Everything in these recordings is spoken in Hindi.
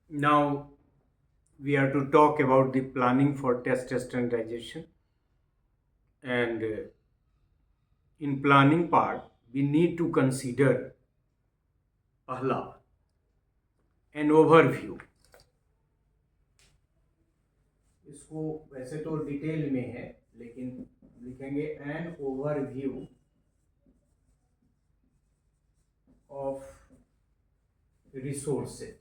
Now we are to talk about the planning for test standardization. And in planning part, we need to consider पहला an overview. इसको वैसे तो डिटेल में है, लेकिन लिखेंगे an overview of resources.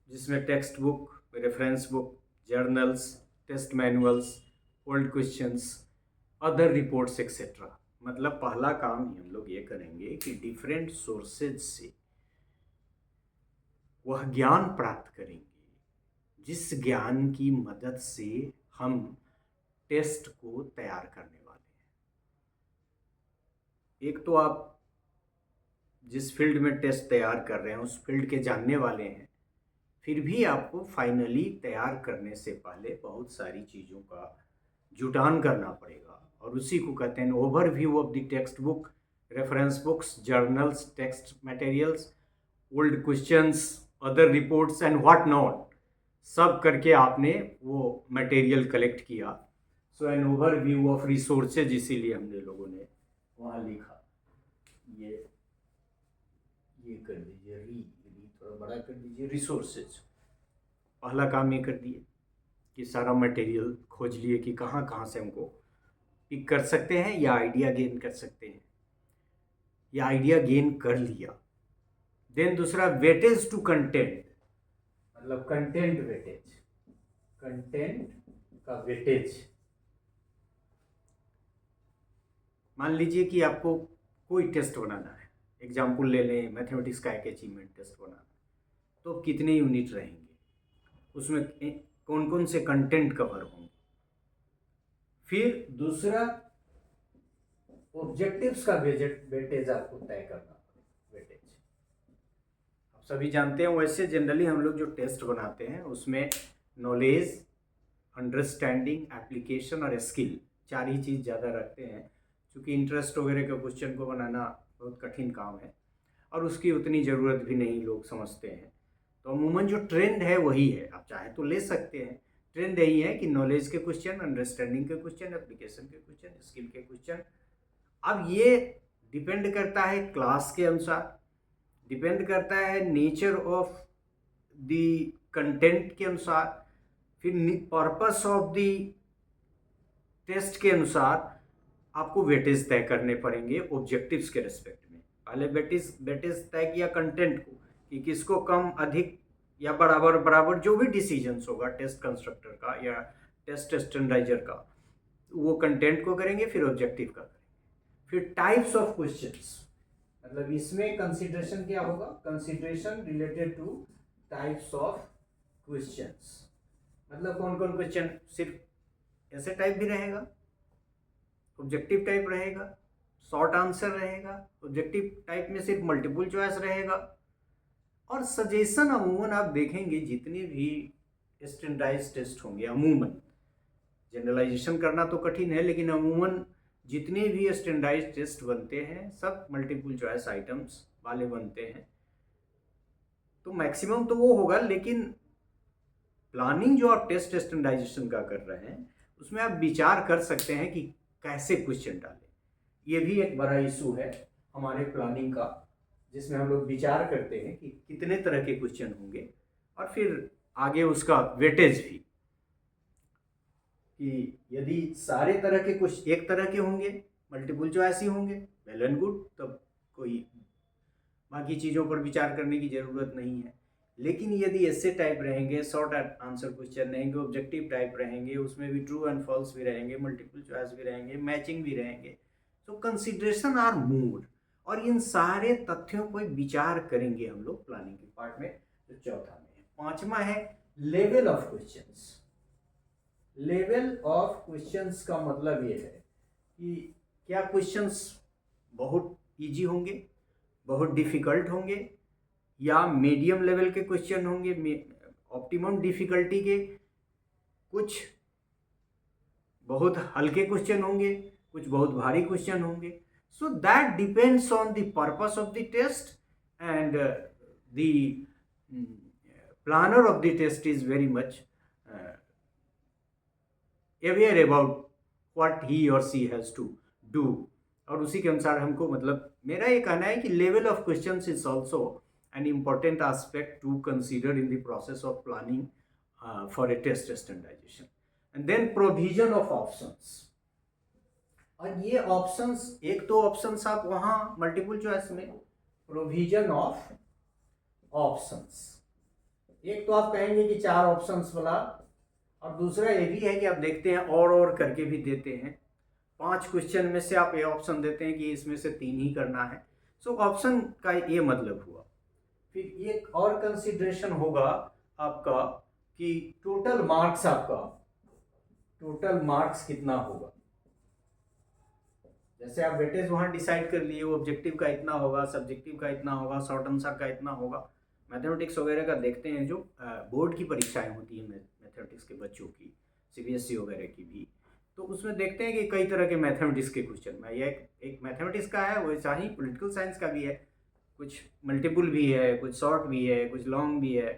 जिसमें textbook, reference book, journals, test manuals, old questions, other reports etcetera. मतलब पहला काम ही हम लोग ये करेंगे कि डिफरेंट सोर्सेज से वह ज्ञान प्राप्त करेंगे जिस ज्ञान की मदद से हम टेस्ट को तैयार करने वाले हैं। एक तो आप जिस फील्ड में टेस्ट तैयार कर रहे हैं उस फील्ड के जानने वाले हैं, फिर भी आपको फाइनली तैयार करने से पहले बहुत सारी चीज़ों का जुटान करना पड़ेगा, और उसी को कहते हैं overview of the text book, reference books, journals, text materials, old questions, other reports and what not. सब करके आपने वो मटेरियल कलेक्ट किया। सो एन ओवरव्यू ऑफ रिसोर्सेज, इसीलिए हमने लोगों ने वहाँ लिखा। ये कर दीजिए, री थोड़ा बड़ा कर दीजिए, रिसोर्सेज। पहला काम ये कर दिए कि सारा मटेरियल खोज लिए कि कहाँ कहाँ से हमको पिक कर सकते हैं या आइडिया गेन कर सकते हैं, या आइडिया गेन कर लिया। देन दूसरा वेटेज टू कंटेंट, मतलब कंटेंट वेटेज, कंटेंट का वेटेज। मान लीजिए कि आपको कोई टेस्ट बनाना है, एग्जाम्पल ले लें, मैथमेटिक्स का एक अचीवमेंट टेस्ट बनाना है, तो कितने यूनिट रहेंगे, उसमें कौन कौन से कंटेंट कवर होंगे। फिर दूसरा ऑब्जेक्टिव्स का वेटेज आपको तय करना पड़ेगा। वेटेज आप सभी जानते हैं, वैसे जनरली हम लोग जो टेस्ट बनाते हैं उसमें नॉलेज, अंडरस्टैंडिंग, एप्लीकेशन और स्किल, चार ही चीज़ ज़्यादा रखते हैं, क्योंकि इंटरेस्ट वगैरह के क्वेश्चन को बनाना बहुत कठिन काम है और उसकी उतनी ज़रूरत भी नहीं लोग समझते हैं। तो अमूमन जो ट्रेंड है वही है, आप चाहे तो ले सकते हैं। ट्रेंड यही है कि नॉलेज के क्वेश्चन, अंडरस्टैंडिंग के क्वेश्चन, एप्लीकेशन के क्वेश्चन, स्किल के क्वेश्चन। अब ये डिपेंड करता है क्लास के अनुसार, डिपेंड करता है नेचर ऑफ द कंटेंट के अनुसार, फिर पर्पस ऑफ द टेस्ट के अनुसार आपको वेटेज तय करने पड़ेंगे ऑब्जेक्टिव्स के रिस्पेक्ट में। पहले वेटेज तय किया कंटेंट को कि किसको कम, अधिक या बराबर बराबर, जो भी डिसीजंस होगा टेस्ट कंस्ट्रक्टर का या टेस्ट स्टैंडर्डाइजर का, वो कंटेंट को करेंगे, फिर ऑब्जेक्टिव का करेंगे। फिर टाइप्स ऑफ क्वेश्चंस, मतलब इसमें कंसिडरेशन क्या होगा, consideration related two types of questions. मतलब कौन कौन क्वेश्चन, सिर्फ ऐसे टाइप भी रहेगा, ऑब्जेक्टिव टाइप रहेगा, शॉर्ट आंसर रहेगा, ऑब्जेक्टिव टाइप में सिर्फ मल्टीपल चॉइस रहेगा, और सजेशन अमूमन आप देखेंगे जितने भी स्टैंडर्डाइज टेस्ट होंगे, अमूमन जनरलाइजेशन करना तो कठिन है, लेकिन अमूमन जितने भी स्टैंडर्डाइज टेस्ट बनते हैं सब मल्टीपल चॉइस आइटम्स वाले बनते हैं। तो मैक्सिमम तो वो होगा, लेकिन प्लानिंग जो आप टेस्ट स्टैंडर्डाइजेशन का कर रहे हैं उसमें आप विचार कर सकते हैं कि कैसे क्वेश्चन डालें। ये भी एक बड़ा इशू है हमारे प्लानिंग का, जिसमें हम लोग विचार करते हैं कि कितने तरह के क्वेश्चन होंगे, और फिर आगे उसका वेटेज भी, कि यदि सारे तरह के कुछ एक तरह के होंगे, मल्टीपल चॉइस ही होंगे, वेल एंड गुड, तब कोई बाकी चीज़ों पर विचार करने की ज़रूरत नहीं है। लेकिन यदि ऐसे टाइप रहेंगे, शॉर्ट आंसर क्वेश्चन रहेंगे, ऑब्जेक्टिव टाइप रहेंगे, उसमें भी ट्रू एंड फॉल्स भी रहेंगे, मल्टीपल चॉइस भी रहेंगे, मैचिंग भी रहेंगे, तो कंसिडरेशन आर मोर, और इन सारे तथ्यों पर विचार करेंगे हम लोग प्लानिंग के पार्ट में, जो चौथा में है। पांचवा है level of questions. Level of questions का मतलब ये है कि क्या क्वेश्चंस बहुत इजी होंगे, बहुत डिफिकल्ट होंगे, या मीडियम लेवल के क्वेश्चन होंगे, ऑप्टिमम डिफिकल्टी के, कुछ बहुत हल्के क्वेश्चन होंगे, कुछ बहुत भारी क्वेश्चन होंगे। So that depends on the purpose of the test, and the mm, planner of the test is very much uh, aware about what he or she has to do, और उसी के अनुसार हमको, मतलब मेरा ये कहना है कि level of questions is also an important aspect to consider in the process of planning for a test standardization. And then provision of options. और ये ऑप्शंस, एक तो ऑप्शंस आप वहाँ मल्टीपल चॉइस में प्रोविजन ऑफ ऑप्शंस, एक तो आप कहेंगे कि 4 ऑप्शंस वाला, और दूसरा ये भी है कि आप देखते हैं और करके भी देते हैं, 5 क्वेश्चन में से आप ये ऑप्शन देते हैं कि इसमें से 3 ही करना है। सो ऑप्शन का ये मतलब हुआ। फिर एक और कंसिडरेशन होगा आपका कि टोटल मार्क्स, आपका टोटल मार्क्स कितना होगा। जैसे आप वेटेज वहाँ डिसाइड कर लिए, वो ऑब्जेक्टिव का इतना होगा, सब्जेक्टिव का इतना होगा, शॉर्ट आंसर का इतना होगा। मैथमेटिक्स वगैरह का देखते हैं, जो बोर्ड की परीक्षाएं होती हैं मैथमेटिक्स के बच्चों की, सीबीएसई वगैरह की भी, तो उसमें देखते हैं कि कई तरह के मैथमेटिक्स के क्वेश्चन में, यह एक मैथमेटिक्स का है, वैसा ही पॉलिटिकल साइंस का भी है, कुछ मल्टीपल भी है, कुछ शॉर्ट भी है, कुछ लॉन्ग भी है।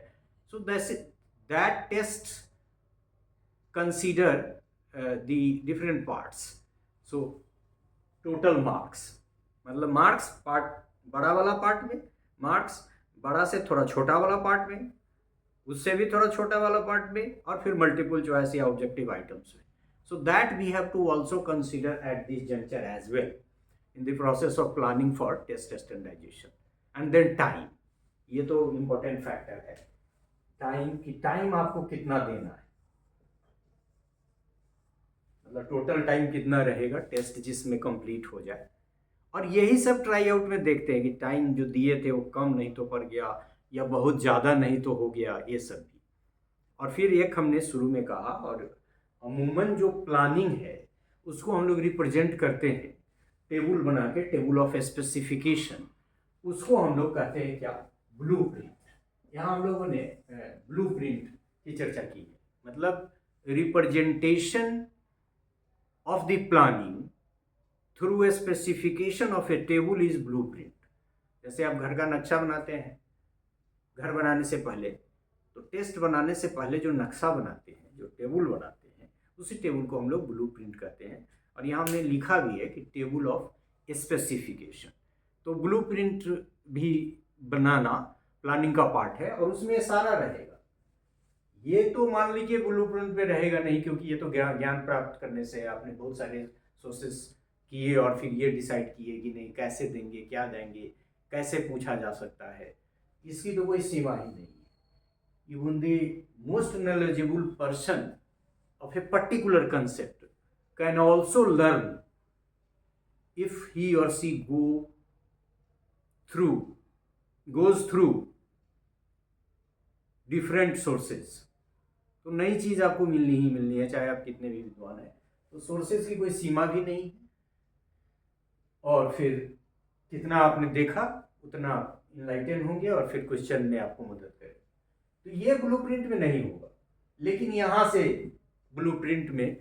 So that test consider the different parts. So total marks मतलब मार्क्स पार्ट, बड़ा वाला पार्ट में मार्क्स, बड़ा से थोड़ा छोटा वाला पार्ट में, उससे भी थोड़ा छोटा वाला पार्ट में, और फिर मल्टीपल चॉइस या ऑब्जेक्टिव आइटम्स में। So that we have to also consider at this juncture as well in the process of planning for test standardisation. And then time, ये तो इम्पोर्टेंट फैक्टर है, टाइम की, टाइम आपको कितना देना है, मतलब टोटल टाइम कितना रहेगा टेस्ट जिसमें कंप्लीट हो जाए। और यही सब ट्राई आउट में देखते हैं कि टाइम जो दिए थे वो कम नहीं तो पड़ गया, या बहुत ज़्यादा नहीं तो हो गया, ये सब भी। और फिर एक हमने शुरू में कहा, और अमूमन जो प्लानिंग है उसको हम लोग रिप्रेजेंट करते हैं टेबल बना के, टेबल ऑफ स्पेसिफिकेशन, उसको हम लोग कहते हैं क्या, ब्लूप्रिंट। यहाँ हम लोगों ने ब्लूप्रिंट की चर्चा की है, मतलब representation of the planning through a specification of a table is blueprint. जैसे आप घर का नक्शा बनाते हैं, घर बनाने से पहले, तो टेस्ट बनाने से पहले जो नक्शा बनाते हैं, जो टेबल बनाते हैं, उसी टेबल को हम लोग ब्लूप्रिंट कहते हैं। और यहाँ हमने लिखा भी है कि टेबल ऑफ स्पेसिफिकेशन। तो ब्लूप्रिंट भी बनाना प्लानिंग का पार्ट है, और उसमें सारा रहेगा। ये तो मान लीजिए ब्लूप्रिंट में रहेगा नहीं, क्योंकि ये तो ज्ञान प्राप्त करने से आपने बहुत सारे सोर्सेस किए, और फिर ये डिसाइड किए कि नहीं कैसे देंगे, क्या देंगे, कैसे पूछा जा सकता है, इसकी तो कोई सीमा ही नहीं है। Even the most knowledgeable person of a particular concept can also learn if he और सी goes through डिफरेंट सोर्सेज। तो नई चीज़ आपको मिलनी ही मिलनी है, चाहे आप कितने भी विद्वान हैं। तो सोर्सेज की कोई सीमा भी नहीं है, और फिर कितना आपने देखा उतना इनलाइटन होंगे, और फिर क्वेश्चन ने आपको मदद करे। तो ये ब्लूप्रिंट में नहीं होगा, लेकिन यहाँ से ब्लूप्रिंट में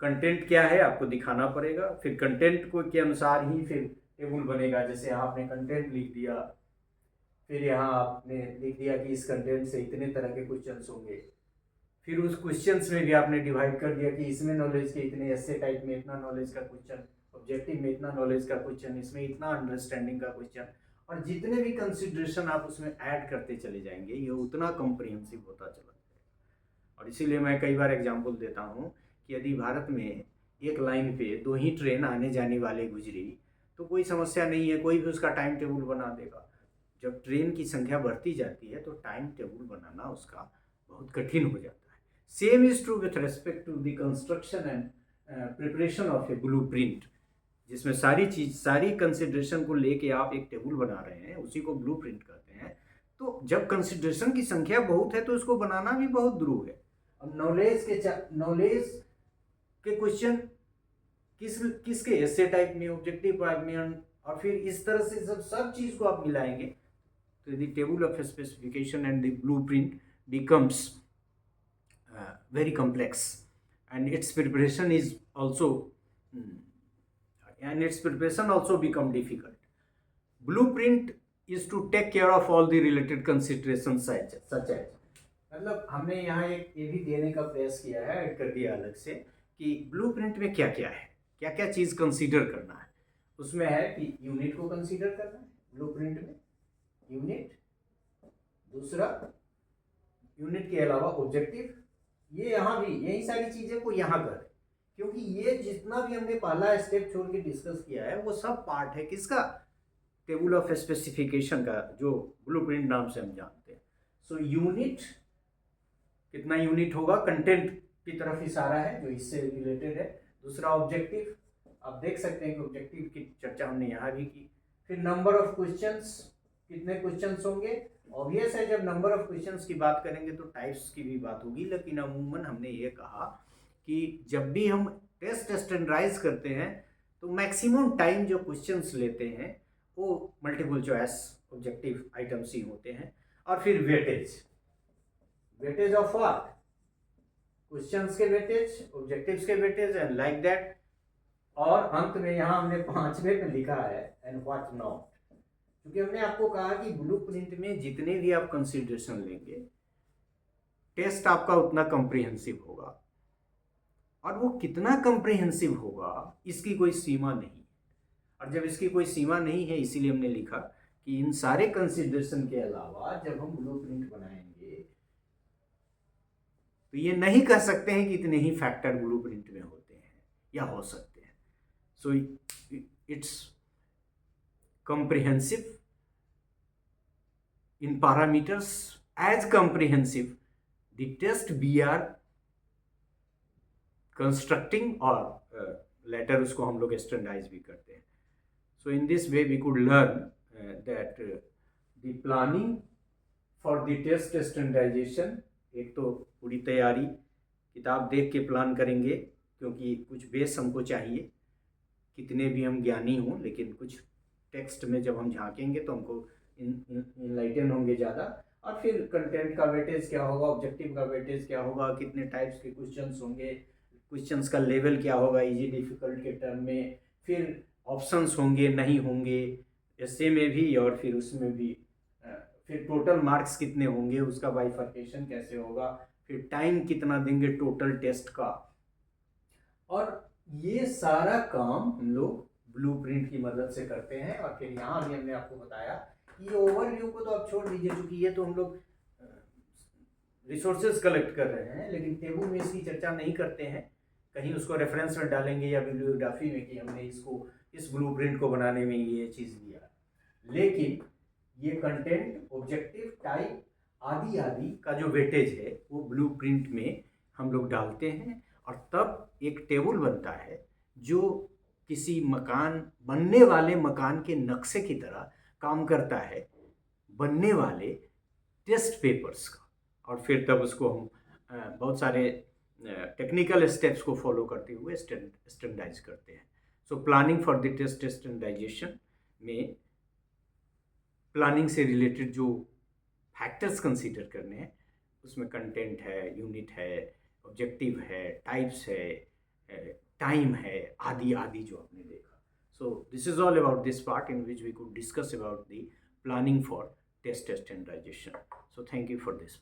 कंटेंट क्या है आपको दिखाना पड़ेगा, फिर कंटेंट को के अनुसार ही फिर टेबल बनेगा। जैसे यहाँ आपने कंटेंट लिख दिया, फिर यहाँ आपने लिख दिया कि इस कंटेंट से इतने तरह के क्वेश्चंस होंगे, फिर उस क्वेश्चंस में भी आपने डिवाइड कर दिया कि इसमें नॉलेज के इतने, ऐसे टाइप में इतना नॉलेज का क्वेश्चन, ऑब्जेक्टिव में इतना नॉलेज का क्वेश्चन, इसमें इतना अंडरस्टैंडिंग का क्वेश्चन, और जितने भी कंसिडरेशन आप उसमें ऐड करते चले जाएंगे, ये उतना कॉम्प्रिहेंसिव होता चला जाएगा। और इसीलिए मैं कई बार एग्जाम्पल देता हूँ कि यदि भारत में एक लाइन पे 2 ही ट्रेन आने जाने वाले गुजरी तो कोई समस्या नहीं है, कोई भी उसका टाइम टेबल बना देगा। जब ट्रेन की संख्या बढ़ती जाती है तो टाइम टेबल बनाना उसका बहुत कठिन हो जाता है। Same is true with respect to the construction and preparation of a blueprint, जिसमें सारी कंसिडरेशन को लेके आप एक टेबल बना रहे हैं, उसी को ब्लूप्रिंट कहते हैं। तो जब कंसिडरेशन की संख्या बहुत है तो इसको बनाना भी बहुत दुरूह है। अब नॉलेज के क्वेश्चन किसके, ऐसे टाइप में, ऑब्जेक्टिव टाइप में, और फिर इस तरह से सब चीज को आप मिलाएंगे तो the table of specification and the blueprint becomes very complex, and its preparation is also and its preparation also become difficult. Blueprint is to take care of all the related considerations such as, मतलब हमने यहाँ एक ये भी देने का प्रयास किया है, ऐड कर दिया अलग से कि ब्लूप्रिंट में क्या क्या है, क्या क्या चीज़ कंसीडर करना है। उसमें है कि यूनिट को कंसीडर करना है ब्लूप्रिंट में, यूनिट, दूसरा यूनिट के अलावा ऑब्जेक्टिव, ये यहाँ भी यही सारी चीज़ें को यहाँ कर, क्योंकि ये जितना भी हमने पहला स्टेप छोड़ के डिस्कस किया है वो सब पार्ट है किसका, टेबल ऑफ स्पेसिफिकेशन का, जो ब्लूप्रिंट नाम से हम जानते हैं। सो यूनिट, कितना यूनिट होगा, कंटेंट की तरफ इशारा है जो इससे रिलेटेड है। दूसरा ऑब्जेक्टिव, आप देख सकते हैं कि ऑब्जेक्टिव की चर्चा हमने यहाँ भी की। फिर नंबर ऑफ क्वेश्चंस, कितने क्वेश्चंस होंगे। ऑब्वियस है जब नंबर ऑफ क्वेश्चंस की बात करेंगे तो टाइप्स की भी बात होगी, लेकिन अमूमन हमने ये कहा कि जब भी हम टेस्ट स्टैंडर्डाइज करते हैं तो मैक्सिमम टाइम जो क्वेश्चंस लेते हैं वो मल्टीपल चॉइस ऑब्जेक्टिव आइटम्स ही होते हैं। और फिर weightage, weightage of what, questions के वेटेज, ऑब्जेक्टिव्स के वेटेज एंड लाइक दैट। और अंत में यहाँ हमने 5वें पे लिखा है एंड व्हाट नॉट, क्योंकि हमने आपको कहा कि ब्लूप्रिंट में जितने भी आप कंसीडरेशन लेंगे टेस्ट आपका उतना कॉम्प्रिहेंसिव होगा, और वो कितना कॉम्प्रिहेंसिव होगा इसकी कोई सीमा नहीं। और जब इसकी कोई सीमा नहीं है इसीलिए हमने लिखा कि इन सारे कंसीडरेशन के अलावा जब हम ब्लूप्रिंट बनाएंगे तो ये नहीं कह सकते हैं कि इतने ही फैक्टर ब्लूप्रिंट में होते हैं या हो सकते हैं। So it's comprehensive in parameters as comprehensive the test we are constructing, और लेटर उसको हम लोग स्टैंडर्डाइज भी करते हैं। So in this way we could learn that the planning for the test standardization, एक तो पूरी तैयारी, किताब देख के प्लान करेंगे क्योंकि कुछ बेस हमको चाहिए, कितने भी हम ज्ञानी हों लेकिन कुछ टेक्स्ट में जब हम झांकेंगे तो हमको इनलाइटन होंगे ज़्यादा। और फिर कंटेंट का वेटेज क्या होगा, ऑब्जेक्टिव का वेटेज क्या होगा, कितने टाइप्स के क्वेश्चंस होंगे, क्वेश्चंस का लेवल क्या होगा इजी डिफ़िकल्ट के टर्म में, फिर ऑप्शंस होंगे नहीं होंगे ऐसे में भी, और फिर उसमें भी फिर टोटल मार्क्स कितने होंगे, उसका बाइफर्केशन कैसे होगा, फिर टाइम कितना देंगे टोटल टेस्ट का। और ये सारा काम हम लोग ब्लूप्रिंट की मदद से करते हैं। और फिर यहाँ भी हमने आपको बताया कि ओवरव्यू को तो आप छोड़ दीजिए, क्योंकि ये तो हम लोग रिसोर्सेज कलेक्ट कर रहे हैं, लेकिन टेबल में इसकी चर्चा नहीं करते हैं, कहीं उसको रेफरेंस में डालेंगे या बिब्लियोग्राफी में कि हमने इसको इस ब्लूप्रिंट को बनाने में ये चीज़ दिया। लेकिन ये कंटेंट, ऑब्जेक्टिव, टाइप आदि आदि का जो वेटेज है वो ब्लूप्रिंट में हम लोग डालते हैं, और तब एक टेबल बनता है जो किसी मकान, बनने वाले मकान के नक्शे की तरह काम करता है, बनने वाले टेस्ट पेपर्स का। और फिर तब उसको हम बहुत सारे टेक्निकल स्टेप्स को फॉलो करते हुए स्टैंडर्डाइज करते हैं। So planning for the test standardisation में प्लानिंग से रिलेटेड जो फैक्टर्स कंसीडर करने हैं उसमें कंटेंट है, यूनिट है, ऑब्जेक्टिव है, टाइप्स है, टाइम है, आदि आदि जो आपने देखा। So this is all about this part in which we could discuss about the planning for test standardisation. So thank you for this.